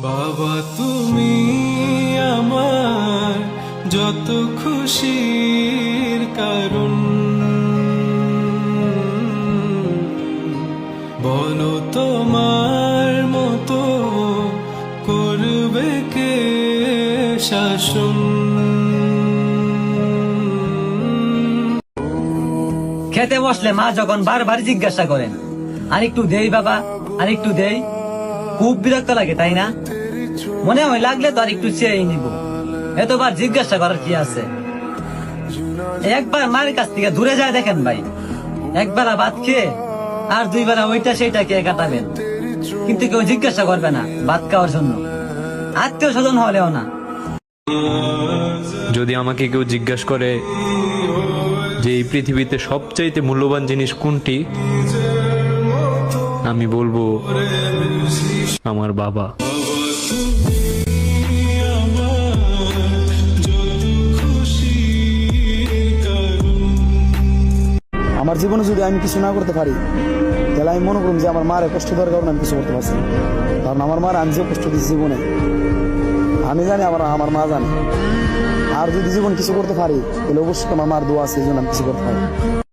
বাবা তুমি আমার যত খুশির কারণ, বলো তোমার মতো করবে কে শাসন। খেতে বসলে মা যখন বারবার জিজ্ঞাসা করেন আর একটু দেই বাবা, আর একটু দেই, খুব বিরক্ত লাগে তাই না? মনে হয় লাগলে তো আর একটু চেয়ে নিব, এতবার জিজ্ঞাসা করার কি আছে? একবার মায়ের কাছ থেকে দূরে যায় দেখেন ভাই, একবার ভাত খেয়ে আর দুইবার ওইটা সেইটা খেয়ে কাটাবেন, কিন্তু কেউ জিজ্ঞাসা করবে না ভাত খাওয়ার জন্য, আত্মীয় স্বজন হলেও না। যদি আমাকে কেউ জিজ্ঞাসা করে যে এই পৃথিবীতে সবচাইতে মূল্যবান জিনিস কোনটি, আমি বলবো আমার বাবা। আমার জীবনে যদি আমি কিছু না করতে পারি তাহলে আমি মনে করুন যে আমার মার কষ্ট দেওয়ার কারণে আমি কিছু করতে পারছি না। কারণ আমার মার আমি যে কষ্ট দিচ্ছি জীবনে আমি জানি, আমার মা জানে। আর যদি জীবন কিছু করতে পারি তাহলে অবশ্যই আমার মার দোয়া আছে, এই জন্য আমি কিছু করতে পারি।